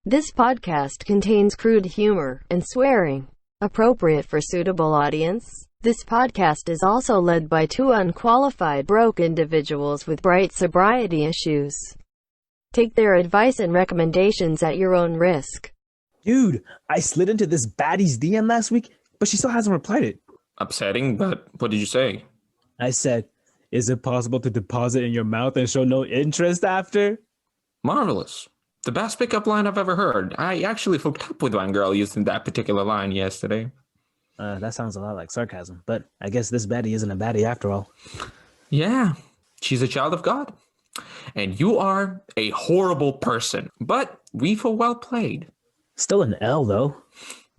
This podcast contains crude humor and swearing, appropriate for suitable audience. This podcast is also led by two unqualified broke individuals with bright sobriety issues. Take their advice and recommendations at your own risk. Dude, I slid into this baddie's DM last week, but she still hasn't replied it. Upsetting, but what did you say? I said, is it possible to deposit in your mouth and show no interest after? Marvelous. The best pickup line I've ever heard. I actually hooked up with one girl using that particular line yesterday. That sounds a lot like sarcasm, but I guess this baddie isn't a baddie after all. Yeah, she's a child of God. And you are a horrible person, but we feel well played. Still an L, though.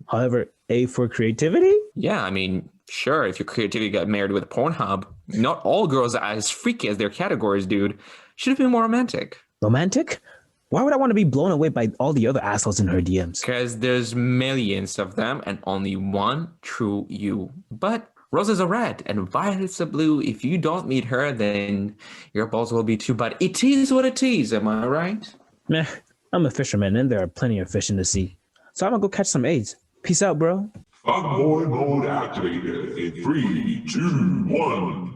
However, A for creativity? Yeah, I mean, sure, if your creativity got married with Pornhub, not all girls are as freaky as their categories, dude. Should have been more romantic. Romantic? Why would I want to be blown away by all the other assholes in her DMs? Because there's millions of them and only one true you. But roses are red and violets are blue. If you don't meet her, then your balls will be too. But it is what it is, am I right? Meh, I'm a fisherman and there are plenty of fish in the sea. So I'm gonna go catch some AIDS. Peace out, bro. Fuckboy mode activated in 3, 2, 1.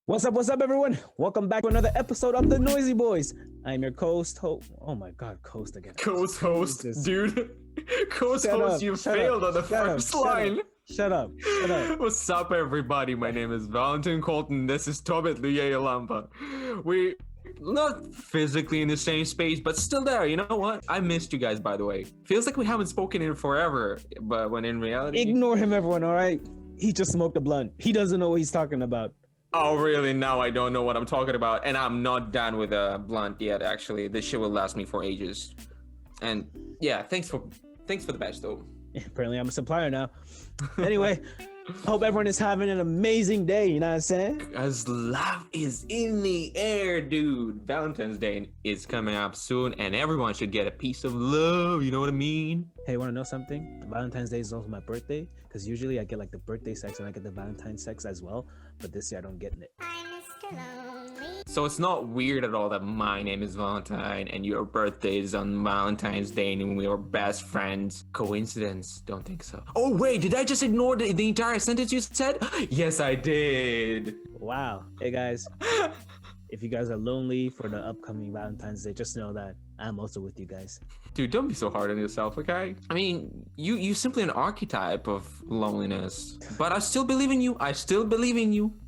What's up, everyone? Welcome back to another episode of The Noisy Boys. I'm your co-host, oh my god, coast again. Co-host, dude. Co-host, you shut failed up, on the first line. Shut up. What's up, everybody? My name is Valentine Colton. This is Tobit Luyeyalamba. We not physically in the same space, but still there. You know what? I missed you guys, by the way. Feels like we haven't spoken in forever, but when in reality... Ignore him, everyone, all right? He just smoked a blunt. He doesn't know what he's talking about. Oh, really? Now I don't know what I'm talking about, and I'm not done with a blunt yet, actually. This shit will last me for ages. And yeah, thanks for the badge, though. Apparently I'm a supplier now. Anyway, hope everyone is having an amazing day, you know what I'm saying? As love is in the air, dude. Valentine's Day is coming up soon, and everyone should get a piece of love, you know what I mean? Hey, want to know something? Valentine's Day is also my birthday, because usually I get like the birthday sex and I get the Valentine's sex as well, but this year I don't get it. So it's not weird at all that my name is Valentine and your birthday is on Valentine's Day and we are best friends. Coincidence? Don't think so. Oh wait, did I just ignore the entire sentence you said? Yes, I did. Wow. Hey guys, if you guys are lonely for the upcoming Valentine's Day, just know that I'm also with you guys. Dude, don't be so hard on yourself, okay? I mean, you simply an archetype of loneliness. But I still believe in you.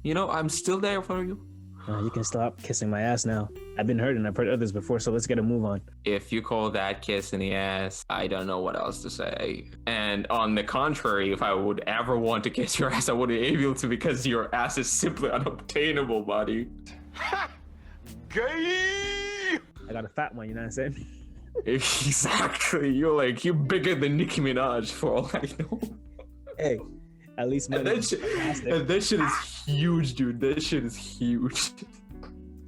You know, I'm still there for you. You can stop kissing my ass now. I've been hurt and I've hurt others before, so let's get a move on. If you call that kiss in the ass, I don't know what else to say. And on the contrary, if I would ever want to kiss your ass, I wouldn't be able to because your ass is simply unobtainable, buddy. Gay! I got a fat one, you know what I'm saying? Exactly. You're bigger than Nicki Minaj for all I know. Hey, at least my that shit is huge, dude. That shit is huge.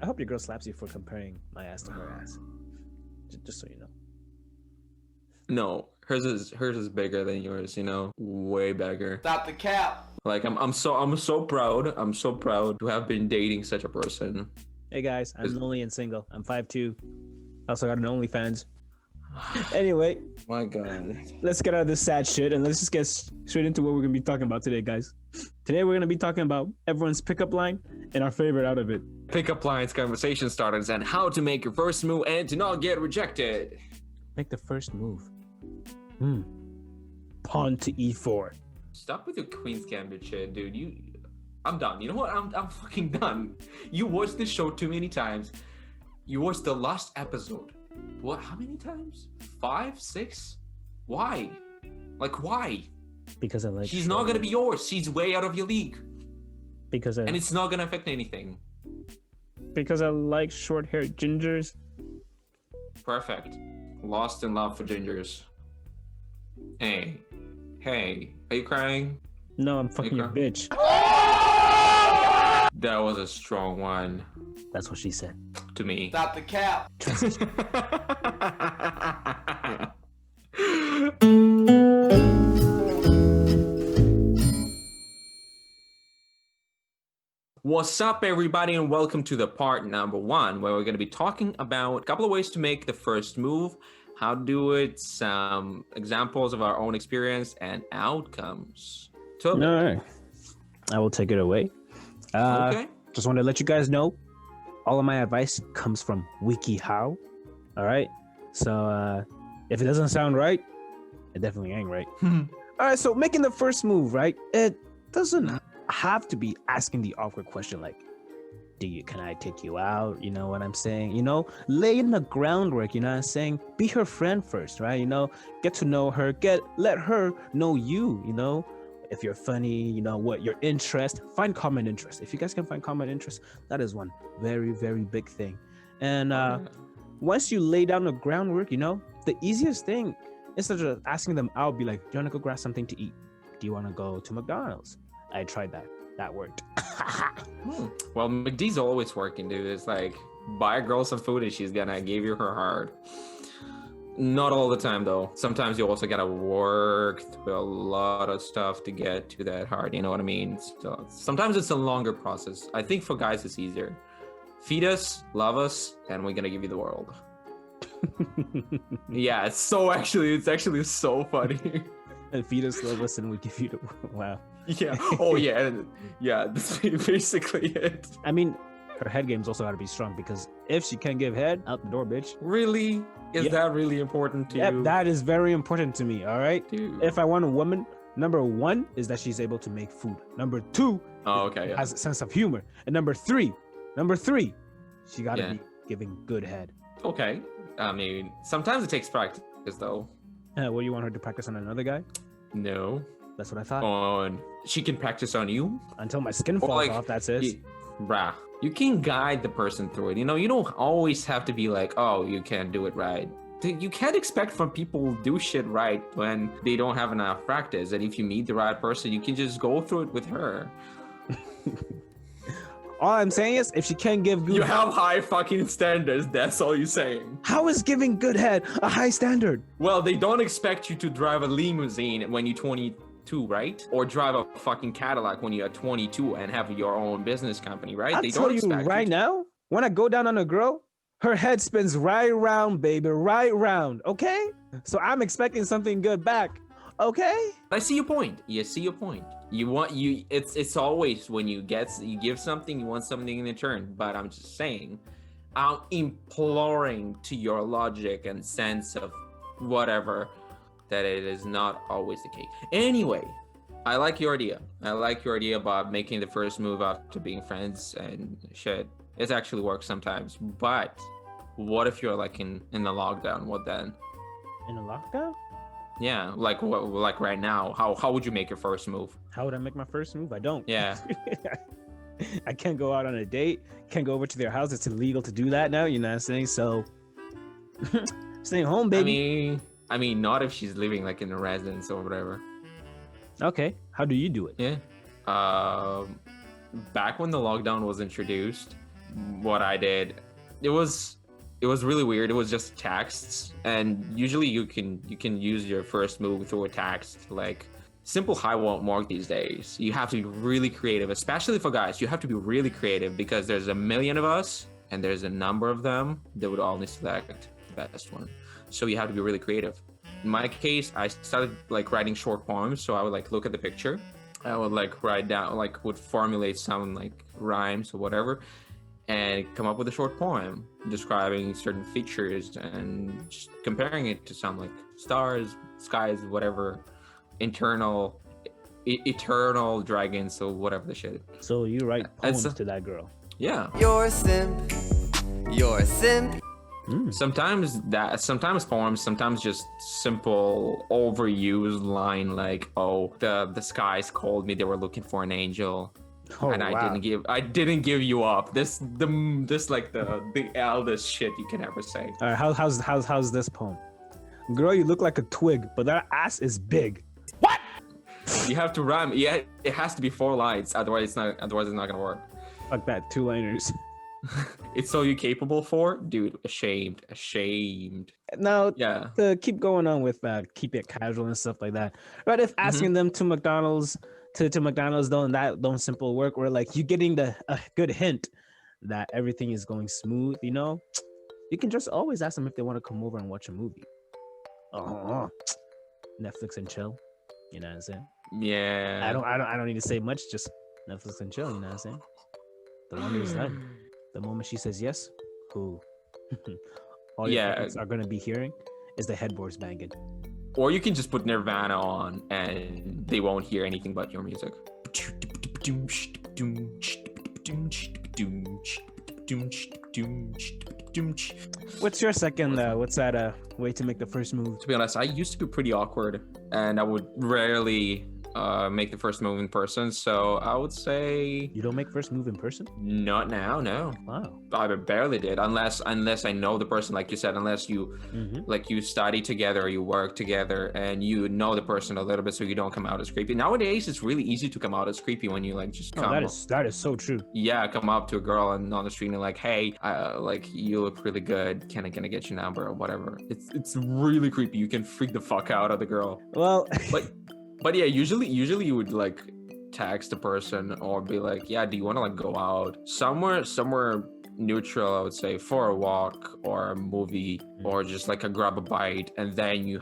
I hope your girl slaps you for comparing my ass to her ass. Just so you know. No, hers is bigger than yours, you know? Way bigger. Stop the cap. Like I'm so proud. I'm so proud to have been dating such a person. Hey guys, I'm lonely and single. I'm 5'2". Also got an OnlyFans. Anyway, My God. let's get out of this sad shit and let's just get straight into what we're gonna be talking about today, guys. Today we're gonna be talking about everyone's pickup line and our favorite out of it. Pickup lines, conversation starters, and how to make your first move and to not get rejected. Make the first move. Pawn to e4. Stop with your Queen's Gambit shit, dude. I'm done. You know what? I'm fucking done. You watched this show too many times. You watched the last episode. What? How many times? 5, 6? Why? Like, why? Because I like. She's not gonna be yours. She's way out of your league. And it's not gonna affect anything. Because I like short-haired gingers. Perfect. Lost in love for gingers. Hey, are you crying? No, I'm fucking your bitch. That was a strong one. That's what she said. To me. Stop the cap. What's up, everybody, and welcome to the part number 1, where we're going to be talking about a couple of ways to make the first move, how to do it, some examples of our own experience, and outcomes. All right. I will take it away. Okay. Just want to let you guys know, all of my advice comes from WikiHow. All right. So if it doesn't sound right, it definitely ain't right. All right. So making the first move, right? It doesn't have to be asking the awkward question like, can I take you out? You know what I'm saying? Lay in the groundwork, you know what I'm saying? Be her friend first, right? Get to know her, let her know you, if you're funny, what your interest, find common interest. If you guys can find common interest, that is one very, very big thing. And once you lay down the groundwork, the easiest thing, instead of asking them out, be like, do you want to go grab something to eat? Do you want to go to McDonald's? I tried that. That worked. Well, McD's always working, dude. It's like, buy a girl some food and she's gonna give you her heart. Not all the time, though. Sometimes you also gotta work through a lot of stuff to get to that heart. You know what I mean? So sometimes it's a longer process. I think for guys, it's easier. Feed us, love us, and we're gonna give you the world. Yeah, it's actually so funny. And feed us, love us, and we give you the world. Wow. Yeah. Oh, yeah. Yeah, that's basically it. I mean, her head game's also got to be strong, because if she can give head, out the door, bitch. Really? Is that really important to you? That is very important to me, all right? Dude. If I want a woman, number 1 is that she's able to make food. Number 2, has a sense of humor. And number three, she got to be giving good head. Okay. I mean, sometimes it takes practice, though. What, do you want her to practice on another guy? No. That's what I thought. On she can practice on you until my skin falls off. That's it. You can guide the person through it. You don't always have to be like, oh, you can't do it right. You can't expect from people to do shit right when they don't have enough practice. And if you meet the right person, you can just go through it with her. All I'm saying is, if she can't give good, you have high fucking standards. That's all you're saying. How is giving good head a high standard? Well, they don't expect you to drive a limousine when you're 22, right? Or drive a fucking Cadillac when you're 22 and have your own business company, right? They don't expect you right now. When I go down on a girl, her head spins right round, baby, right round. Okay, so I'm expecting something good back. Okay, I see your point. It's always when you give something, you want something in return. But I'm just saying, I'm imploring to your logic and sense of whatever, that it is not always the case. Anyway, I like your idea. About making the first move after being friends and shit. It actually works sometimes. But what if you're like in the lockdown? What then? In a lockdown? Yeah, like right now. How would you make your first move? How would I make my first move? I don't. Yeah. I can't go out on a date. Can't go over to their house. It's illegal to do that now. You know what I'm saying? So stay home, baby. I mean, not if she's living like in a residence or whatever. Okay. How do you do it? Yeah. Back when the lockdown was introduced, what I did, it was really weird. It was just texts, and usually you can use your first move through a text. Like, simple hi won't work these days. You have to be really creative, especially for guys. You have to be really creative because there's a million of us and there's a number of them that would only select the best one. So you have to be really creative. In my case, I started like writing short poems. So I would like look at the picture. I would like write down, like would formulate some like rhymes or whatever, and come up with a short poem describing certain features and just comparing it to some like stars, skies, whatever, eternal dragons, or whatever the shit. So you write poems to that girl? Yeah. You're a simp. You're a simp. Sometimes poems, sometimes just simple overused line like, oh, the skies called me, they were looking for an angel. Oh, and wow. I didn't give you up. This like the eldest shit you can ever say. All right, how's this poem? Girl, you look like a twig, but that ass is big. What? You have to rhyme. Yeah, it has to be 4 lines. Otherwise it's not gonna work. Fuck that, 2-liners. It's so you capable for, dude. Ashamed. Now, yeah. To keep going on with keep it casual and stuff like that. Right? If asking them to McDonald's, to McDonald's though, and that don't simple work where like you getting a good hint that everything is going smooth, you know, you can just always ask them if they want to come over and watch a movie. Netflix and chill. You know what I'm saying? Yeah. I don't need to say much, just Netflix and chill, you know what I'm saying? The wonder is done. The moment she says yes, cool. All your parents are gonna be hearing is the headboards banging. Or you can just put Nirvana on and they won't hear anything but your music. What's your second what's that way to make the first move? To be honest, I used to be pretty awkward and I would rarely make the first move in person. So I would say you don't make first move in person? Not now, no. Wow. I barely did, unless I know the person, like you said, unless you like you study together or you work together and you know the person a little bit, so you don't come out as creepy. Nowadays, it's really easy to come out as creepy when you like just come. That is so true. Yeah, come up to a girl and on the street and like, hey, like you look really good. Can I get your number or whatever? It's really creepy. You can freak the fuck out of the girl. Well, but yeah, usually you would like text a person or be like, yeah, do you want to like go out somewhere neutral, I would say, for a walk or a movie or just like a grab a bite, and then you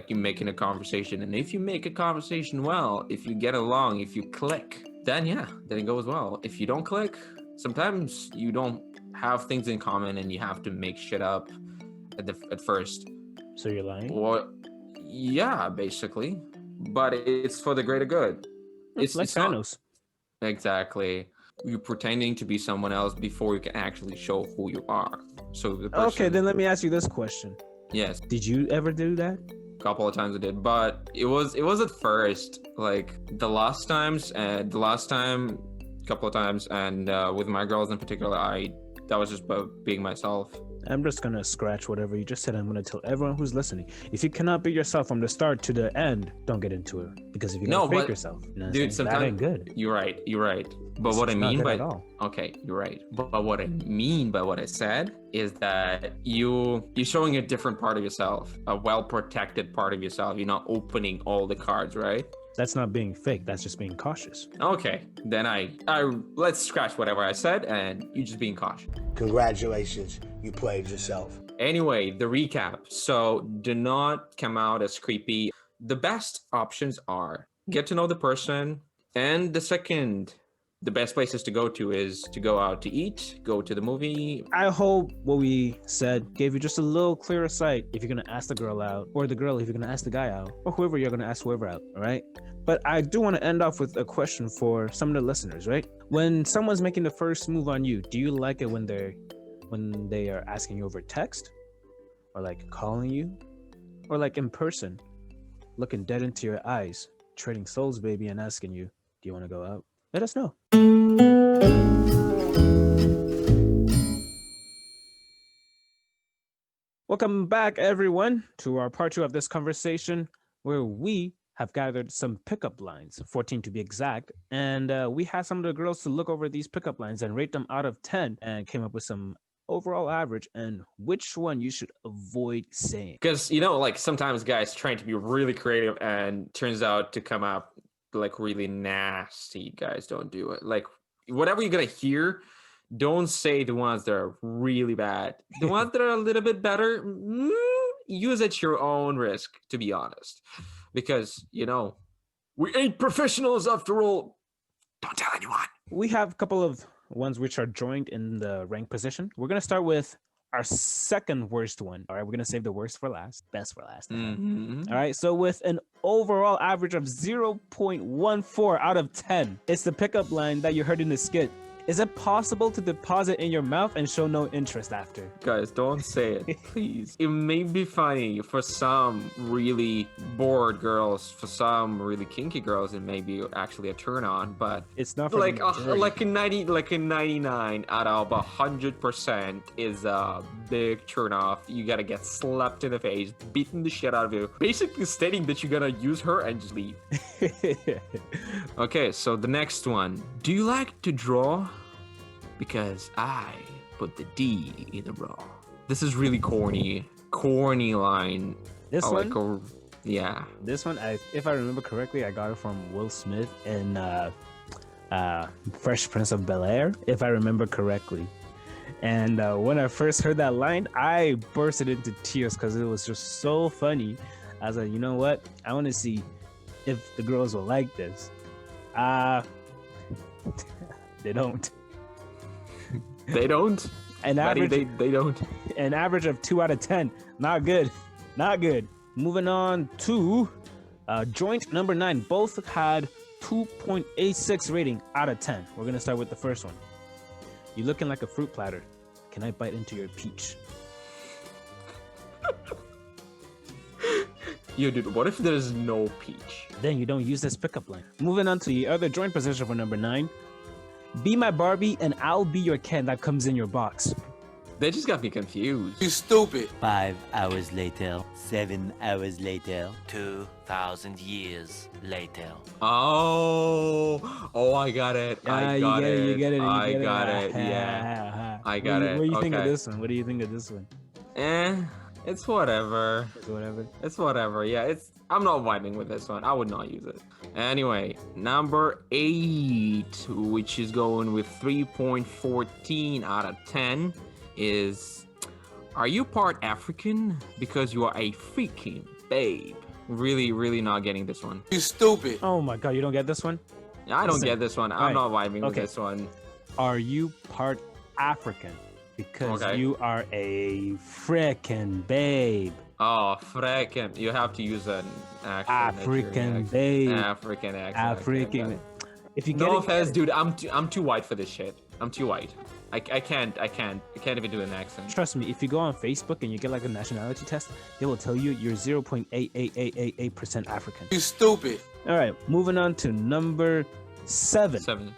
making a conversation. And if you make a conversation well, if you get along, if you click, then it goes well. If you don't click, sometimes you don't have things in common and you have to make shit up at first. So you're lying? Or yeah, basically. But it's for the greater good. It's like Thanos. Exactly. You're pretending to be someone else before you can actually show who you are. So the person, okay, then let me ask you this question. Yes. Did you ever do that? A couple of times I did, but it was at first. Like the last time, a couple of times, and with my girls in particular, that was just about being myself. I'm just gonna scratch whatever you just said. I'm gonna tell everyone who's listening: if you cannot be yourself from the start to the end, don't get into it. Because if you gotta fake yourself, dude, sometimes that ain't good. You're right. But what I mean by okay, you're right. But what I mean by what I said is that you're showing a different part of yourself, a well-protected part of yourself. You're not opening all the cards, right? That's not being fake. That's just being cautious. Okay, then I let's scratch whatever I said, and you just being cautious. Congratulations, you played yourself. Anyway, the recap. So do not come out as creepy. The best options are get to know the person, and the best places to go to is to go out to eat, go to the movie. I hope what we said gave you just a little clearer sight if you're going to ask the girl out, or the girl if you're going to ask the guy out, or whoever you're going to ask whoever out, all right? But I do want to end off with a question for some of the listeners, right? When someone's making the first move on you, do you like it when they are asking you over text, or like calling you, or like in person, looking dead into your eyes, trading souls, baby, and asking you, do you want to go out? Let us know. Welcome back, everyone, to our part 2 of this conversation, where we have gathered some pickup lines, 14 to be exact, and we had some of the girls to look over these pickup lines and rate them out of 10, and came up with some overall average and which one you should avoid saying. Because, like sometimes guys trying to be really creative and turns out to come up like really nasty. Guys, don't do it. Like whatever you're gonna hear, don't say the ones that are really bad. The ones that are a little bit better, use at your own risk, to be honest, because we ain't professionals after all. Don't tell anyone. We have a couple of ones which are joined in the rank position. We're gonna start with our second worst one. All right, we're gonna save the worst for last, best for last. All right, so with an overall average of 0.14 out of 10, it's the pickup line that you heard in the skit. Is it possible to deposit in your mouth and show no interest after? Guys, don't say it, please. It may be funny for some really bored girls, for some really kinky girls, it may be actually a turn on, but it's not for like a 99 out of 100% is a big turn off. You gotta get slapped in the face, beating the shit out of you, basically stating that you're gonna use her and just leave. Okay, so the next one. Do you like to draw? Because I put the D in the raw. This is really corny line. This one? Yeah. This one, if I remember correctly, I got it from Will Smith in Fresh Prince of Bel-Air, if I remember correctly. And when I first heard that line, I bursted into tears because it was just so funny. I was like, you know what? I want to see if the girls will like this. They don't. They don't? An Buddy, average, they don't. an average of 2 out of 10. Not good. Not good. Moving on to joint number 9. Both had 2.86 rating out of 10. We're going to start with the first one. You're looking like a fruit platter. Can I bite into your peach? Yo, dude, what if there's no peach? Then you don't use this pickup line. Moving on to the other joint position for number 9. Be my Barbie and I'll be your Ken that comes in your box. They just got me confused. You stupid. 5 hours later, 7 hours later, 2,000 years later. Oh, I got it. I got it. You get it. I got it. Yeah. I got it. What do you think of Okay. this one? What do you think of this one? It's whatever. It's whatever. It's whatever. Yeah, I'm not vibing with this one. I would not use it. Anyway, number 8, which is going with 3.14 out of 10, is, are you part African? Because you are a freaking babe. Really, really not getting this one. You stupid. Oh my god, you don't get this one? I don't Listen, get this one. I'm alright, not vibing with okay. this one. Are you part African? Because Okay. you are a frickin' babe. Oh, freaking. You have to use an accent. African babe. African accent. African. If you get No it, offense, dude. I'm too white for this shit. I'm too white. I can't even do an accent. trust me, if you go on Facebook and you get like a nationality test, they will tell you you're 0.88888% African. You stupid. All right, moving on to number 7. 7.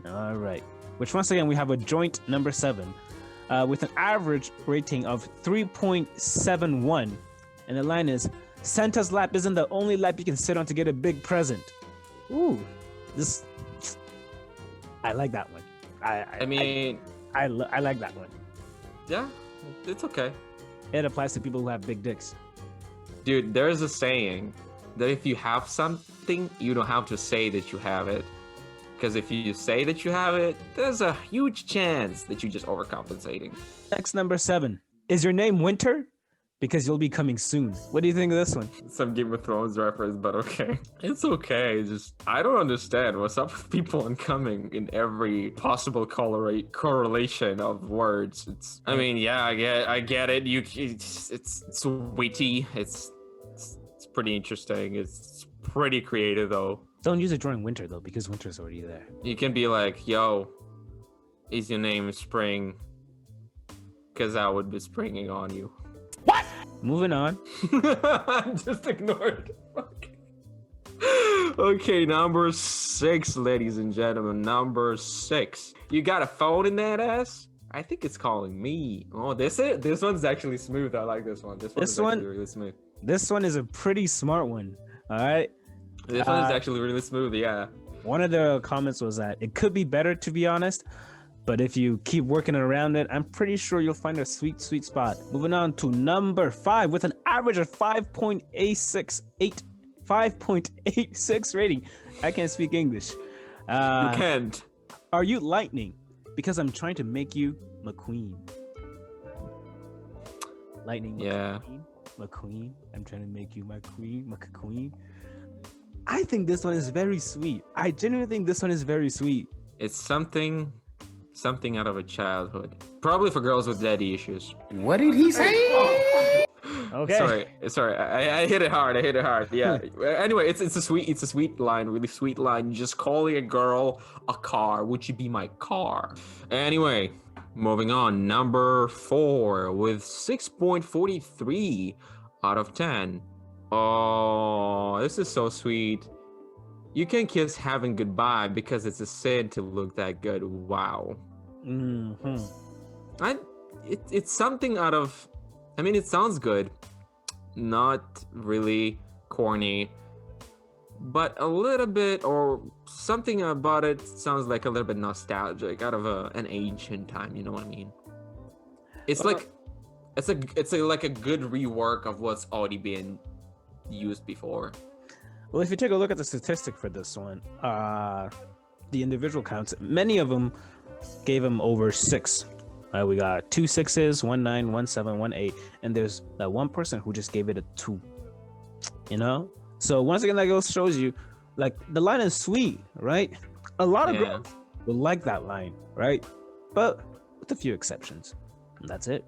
All right, which once again we have a joint number 7 with an average rating of 3.71. And the line is, Santa's lap isn't the only lap you can sit on to get a big present. Ooh, this, I like that one. I mean, I like that one. yeah, it's okay. It applies to people who have big dicks. Dude, there's a saying that if you have something, you don't have to say that you have it. Because if you say that you have it, there's a huge chance that you're just overcompensating. Next, number 7. Is your name Winter? Because you'll be coming soon. What do you think of this one? Some Game of Thrones reference, but okay. It's okay. It's just, I don't understand what's up with people uncoming in every possible correlation of words. I mean, yeah, I get it. It's witty. It's pretty interesting. It's pretty creative though. Don't use it during winter though, because winter's already there. You can be like, yo, is your name Spring? Because I would be springing on you. Moving on. Just ignored. Okay, number 6, ladies and gentlemen. Number 6. You got a phone in that ass? I think it's calling me. Oh, this one's actually smooth. I like this one. This one is really smooth. This one is a pretty smart one. All right. This one is actually really smooth. Yeah. One of the comments was that it could be better, to be honest. But if you keep working around it, I'm pretty sure you'll find a sweet, sweet spot. Moving on to number 5 with an average of 5.86 rating. I can't speak English. You can't. Are you lightning? Because I'm trying to make you McQueen. Lightning. Yeah. McQueen. I'm trying to make you my queen. McQueen. I think this one is very sweet. I genuinely think this one is very sweet. It's something out of a childhood. Probably for girls with daddy issues. What did he say? Okay. Sorry. I hit it hard. Yeah. Anyway, it's a sweet line, really sweet line. Just calling a girl a car. Would you be my car? Anyway, moving on. Number 4 with 6.43 out of 10. Oh, this is so sweet. You can kiss having goodbye because it's a sin to look that good. Wow. Mm-hmm. It's something out of, I mean, it sounds good. Not really corny, but a little bit, or something about it sounds like a little bit nostalgic, out of an ancient time. You know what I mean? It's like, it's like a good rework of what's already been used before. Well, if you take a look at the statistic for this one, the individual counts, many of them gave him over 6. We got 2 6s, 1 9, 1 7, 1 8, and there's that one person who just gave it a 2. You know? So once again, that goes shows you, like, the line is sweet, right? A lot of girls will like that line, right? But with a few exceptions. And that's it.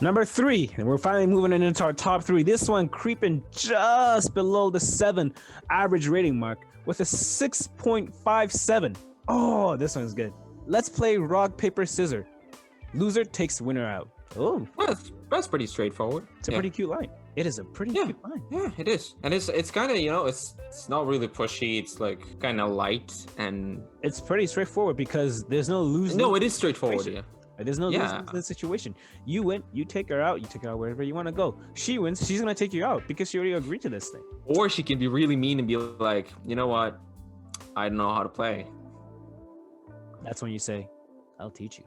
Number 3, and we're finally moving into our top 3. This one creeping just below the 7 average rating mark with a 6.57. Oh, this one's good. Let's play rock, paper, scissors. Loser takes winner out. Oh, well, that's pretty straightforward. It's a pretty cute line. It is a pretty cute line. Yeah, it is. And it's kind of, you know, it's not really pushy. It's like kind of light, and it's pretty straightforward because there's no losing. No, it is straightforward. Yeah. There's no losing to the situation. You win, you take her out, wherever you want to go. She wins, she's gonna take you out because she already agreed to this thing. Or she can be really mean and be like, you know what? I don't know how to play. That's when you say, I'll teach you.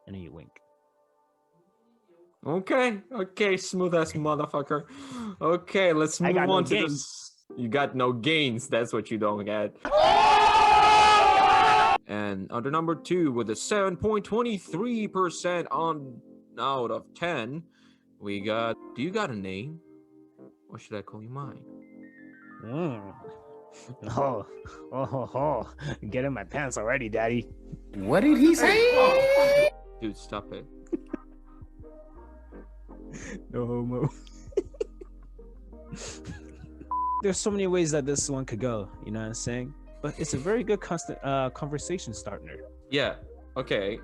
And then you wink. Okay, smooth ass motherfucker. Okay, let's move on to this. You got no gains. That's what you don't get. And under number 2 with a 7.23% on out of 10, we got. Do you got a name, or should I call you mine? Oh, get in my pants already, daddy. What did he say? Dude, stop it. No homo. There's so many ways that this one could go, you know what I'm saying? But it's a very good conversation starter. Yeah. Okay.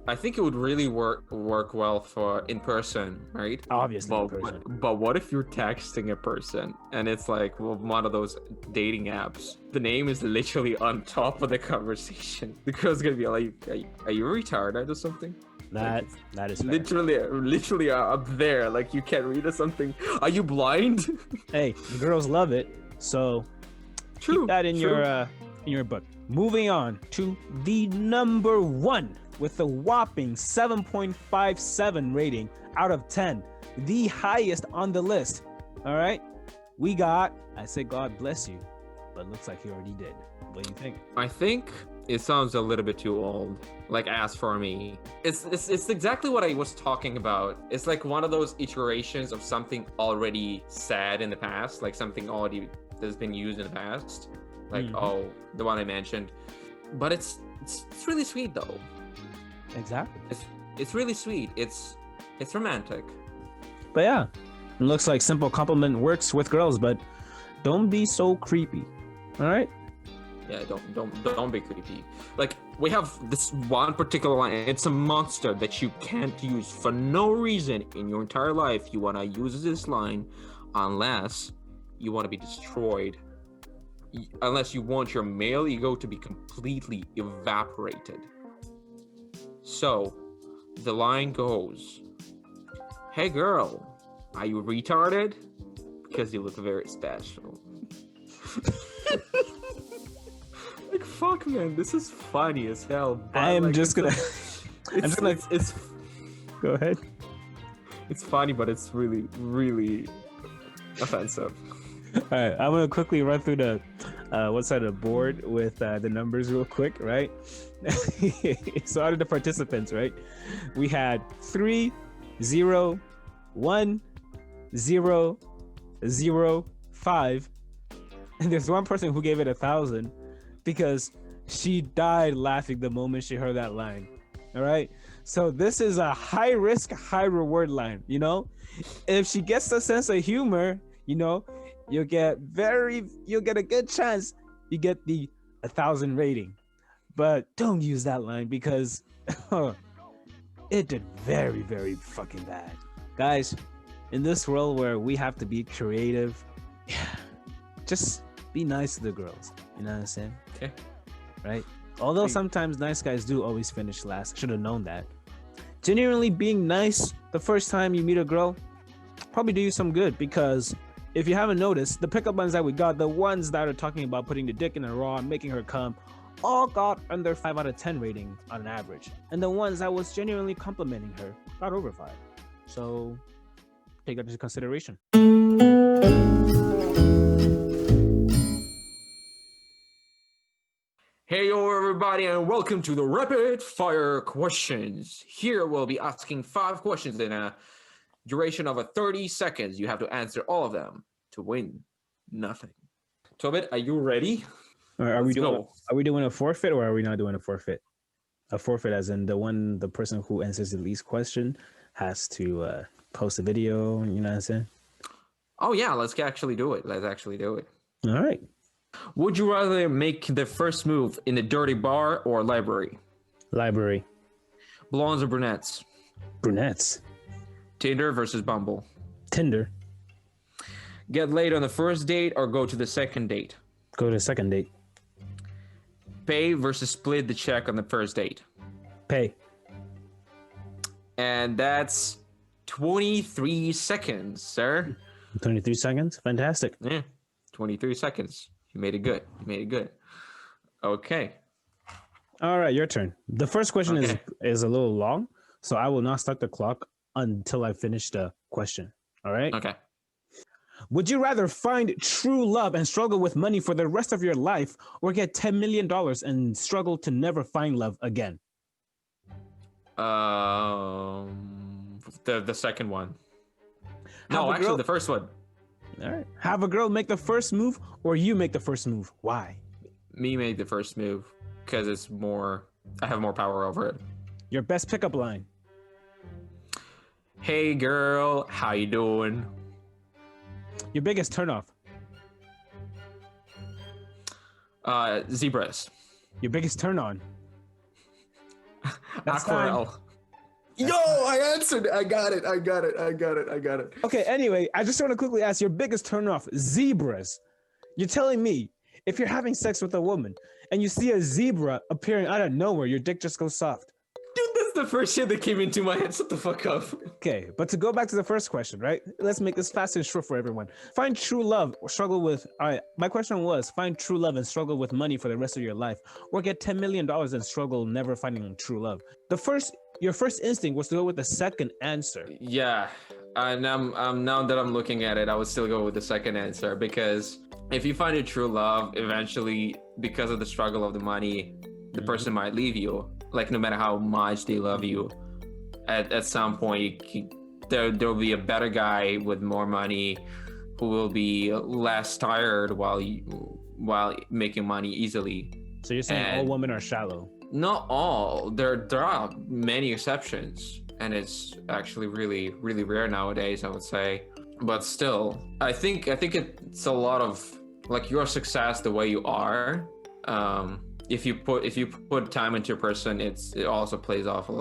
I think it would really work well for in person, right? Obviously, in person. But what if you're texting a person and it's like one of those dating apps? The name is literally on top of the conversation. The girl's gonna be like, "Are you retarded or something?" That is fair. literally up there. Like, you can't read or something. Are you blind? Hey, the girls love it. So keep that in your book. Moving on to the number 1 with a whopping 7.57 rating out of 10, the highest on the list. All right, we got. I say God bless you, but looks like he already did. What do you think? I think it sounds a little bit too old. Like, as for me, it's exactly what I was talking about. It's like one of those iterations of something already said in the past, like something already that's been used in the past. Like, the one I mentioned. But it's really sweet though. Exactly. It's really sweet. It's romantic. But yeah, it looks like simple compliment works with girls, but don't be so creepy. All right? Yeah, don't be creepy. Like, we have this one particular line. It's a monster that you can't use for no reason in your entire life. You want to use this line unless you want to be destroyed. Unless you want your male ego to be completely evaporated. So, the line goes, "Hey girl, are you retarded? Because you look very special." Like, fuck, man, this is funny as hell. I'm just gonna. It's Go ahead. It's funny, but it's really, really offensive. All right, I'm gonna quickly run through the what's on the board with the numbers real quick, right? So out of the participants, right, we had 3, 0, 1, 0, 0, 5, and there's one person who gave it 1,000 because she died laughing the moment she heard that line. All right, so this is a high risk, high reward line. You know, if she gets the sense of humor, you know, you'll get a good chance you get the 1,000 rating. But don't use that line because it did very, very fucking bad. Guys, in this world where we have to be creative, just be nice to the girls. You know what I'm saying? Okay. Right? Although sometimes nice guys do always finish last. Should have known that. Genuinely being nice the first time you meet a girl probably do you some good, because if you haven't noticed, the pickup lines that we got, the ones that are talking about putting the dick in her raw and making her come, all got under 5 out of 10 rating on an average. And the ones that was genuinely complimenting her got over 5. So take that into consideration. Hey, yo, everybody, and welcome to the rapid fire questions. Here we'll be asking 5 questions in a duration of 30 seconds. You have to answer all of them to win nothing. Tobit, are you ready? Are we doing a forfeit or are we not doing a forfeit? A forfeit as in the person who answers the least question has to post a video, you know what I'm saying? Oh, yeah, let's actually do it. All right. Would you rather make the first move in a dirty bar or library? Library. Blondes or brunettes? Brunettes. Tinder versus Bumble? Tinder. Get laid on the first date or go to the second date? Go to the second date. Pay versus split the check on the first date? Pay. And that's 23 seconds, sir. 23 seconds? Fantastic. Yeah, 23 seconds. You made it good. Okay. All right, your turn. The first question is a little long, so I will not start the clock until I finish the question. All right? Okay. Would you rather find true love and struggle with money for the rest of your life or get $10 million and struggle to never find love again? The second one. No, actually the first one. All right. Have a girl make the first move or you make the first move. Why? Me make the first move because it's more. I have more power over it. Your best pickup line. Hey girl, how you doing? Your biggest turnoff. Zebras. Your biggest turn on. Aquarelle. Yo, I answered. I got it. Okay, anyway, I just want to quickly ask your biggest turn off, zebras. You're telling me if you're having sex with a woman and you see a zebra appearing out of nowhere, your dick just goes soft. Dude, that's the first shit that came into my head. Shut the fuck up. Okay, but to go back to the first question, right? Let's make this fast and short for everyone. Find true love or struggle with... All right, my question was, find true love and struggle with money for the rest of your life, or get $10 million and struggle never finding true love. Your first instinct was to go with the second answer. Yeah, and now that I'm looking at it, I would still go with the second answer because if you find a true love, eventually, because of the struggle of the money, the person might leave you. Like no matter how much they love you, at some point there'll be a better guy with more money who will be less tired while making money easily. So you're saying all women are shallow? Not all. There are many exceptions, and it's actually really, really rare nowadays, I would say. But still, I think it's a lot of like your success the way you are. If you put time into a person, it also plays off a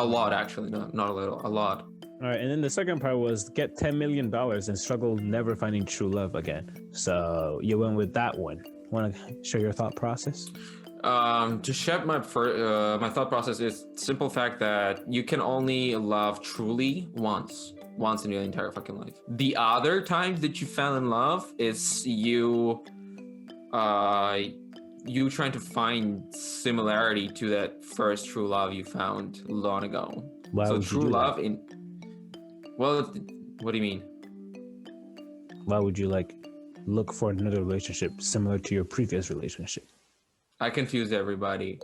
lot actually, not a little, a lot. All right, and then the second part was get $10 million and struggle never finding true love again. So you went with that one. Want to share your thought process? To share my thought process is simple fact that you can only love truly once in your entire fucking life. The other times that you fell in love is you trying to find similarity to that first true love you found long ago. So true love what do you mean? Why would you look for another relationship similar to your previous relationship? I confused everybody.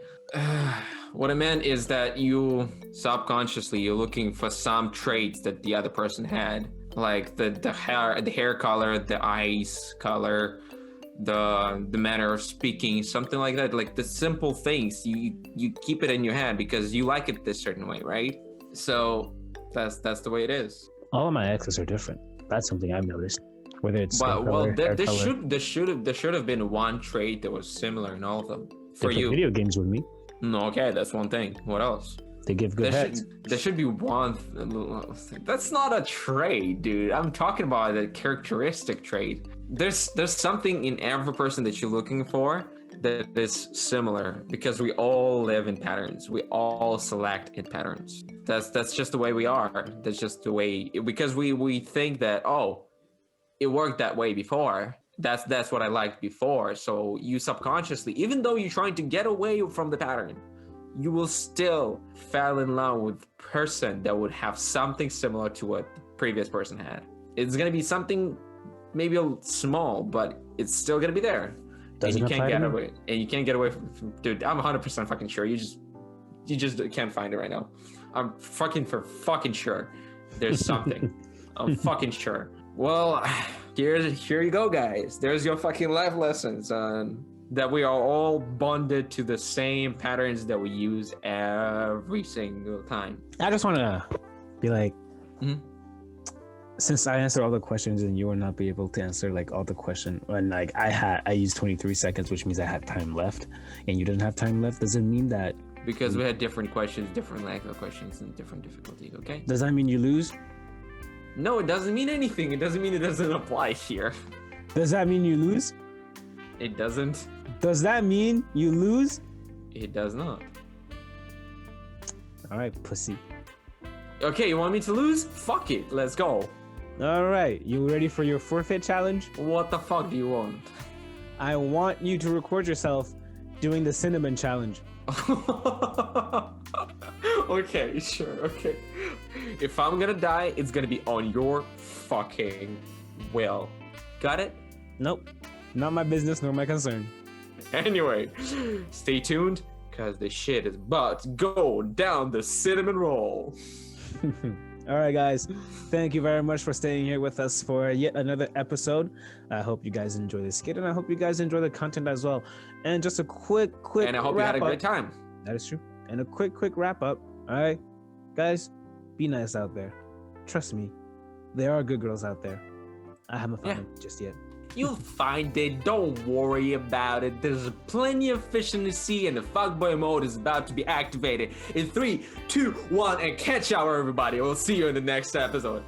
What I meant is that you subconsciously you're looking for some traits that the other person had, like the hair color, the eyes color, the manner of speaking, something like that. Like the simple things you keep it in your head because you like it this certain way, right? So that's the way it is. All of my exes are different. That's something I've noticed. Whether it's there should have been one trait that was similar in all of them for you. Video games with me. No, okay, that's one thing. What else? They give good heads. There should be one. That's not a trait, dude. I'm talking about a characteristic trait. There's something in every person that you're looking for that is similar because we all live in patterns. We all select in patterns. That's just the way we are. That's just the way because we think that it worked that way before. That's what I liked before. So you subconsciously, even though you're trying to get away from the pattern, you will still fall in love with a person that would have something similar to what the previous person had. It's gonna be something maybe small, but it's still gonna be there. Does and it you can't apply to get me? away. And you can't get away from dude. I'm 100% fucking sure. You just can't find it right now. I'm fucking sure. There's something. I'm fucking sure. Well, here you go, guys. There's your fucking life lessons on that we are all bonded to the same patterns that we use every single time. I just want to be like, Mhm. since I answered all the questions and you will not be able to answer like all the questions, and like I used 23 seconds, which means I had time left, and you didn't have time left. Does it mean that? Because we had different questions, different length of questions, and different difficulty. Okay. Does that mean you lose? No, it doesn't mean anything. It doesn't mean it doesn't apply here. Does that mean you lose? It doesn't. Does that mean you lose? It does not. All right, pussy. Okay, you want me to lose? Fuck it. Let's go. All right, you ready for your forfeit challenge? What the fuck do you want? I want you to record yourself doing the cinnamon challenge. Okay, sure, okay. If I'm gonna die, it's gonna be on your fucking will. Got it? Nope, not my business nor my concern. Anyway, stay tuned, because the shit is about to go down the cinnamon roll. All right, guys. Thank you very much for staying here with us for yet another episode. I hope you guys enjoy the skit, and I hope you guys enjoy the content as well. And just a quick And I hope you had a great time. That is true. And a quick wrap up. All right, guys, be nice out there. Trust me, there are good girls out there. I haven't found them just yet. You'll find it. Don't worry about it. There's plenty of fish in the sea, and the fuckboy mode is about to be activated. In 3, 2, 1, and catch out, everybody. We'll see you in the next episode.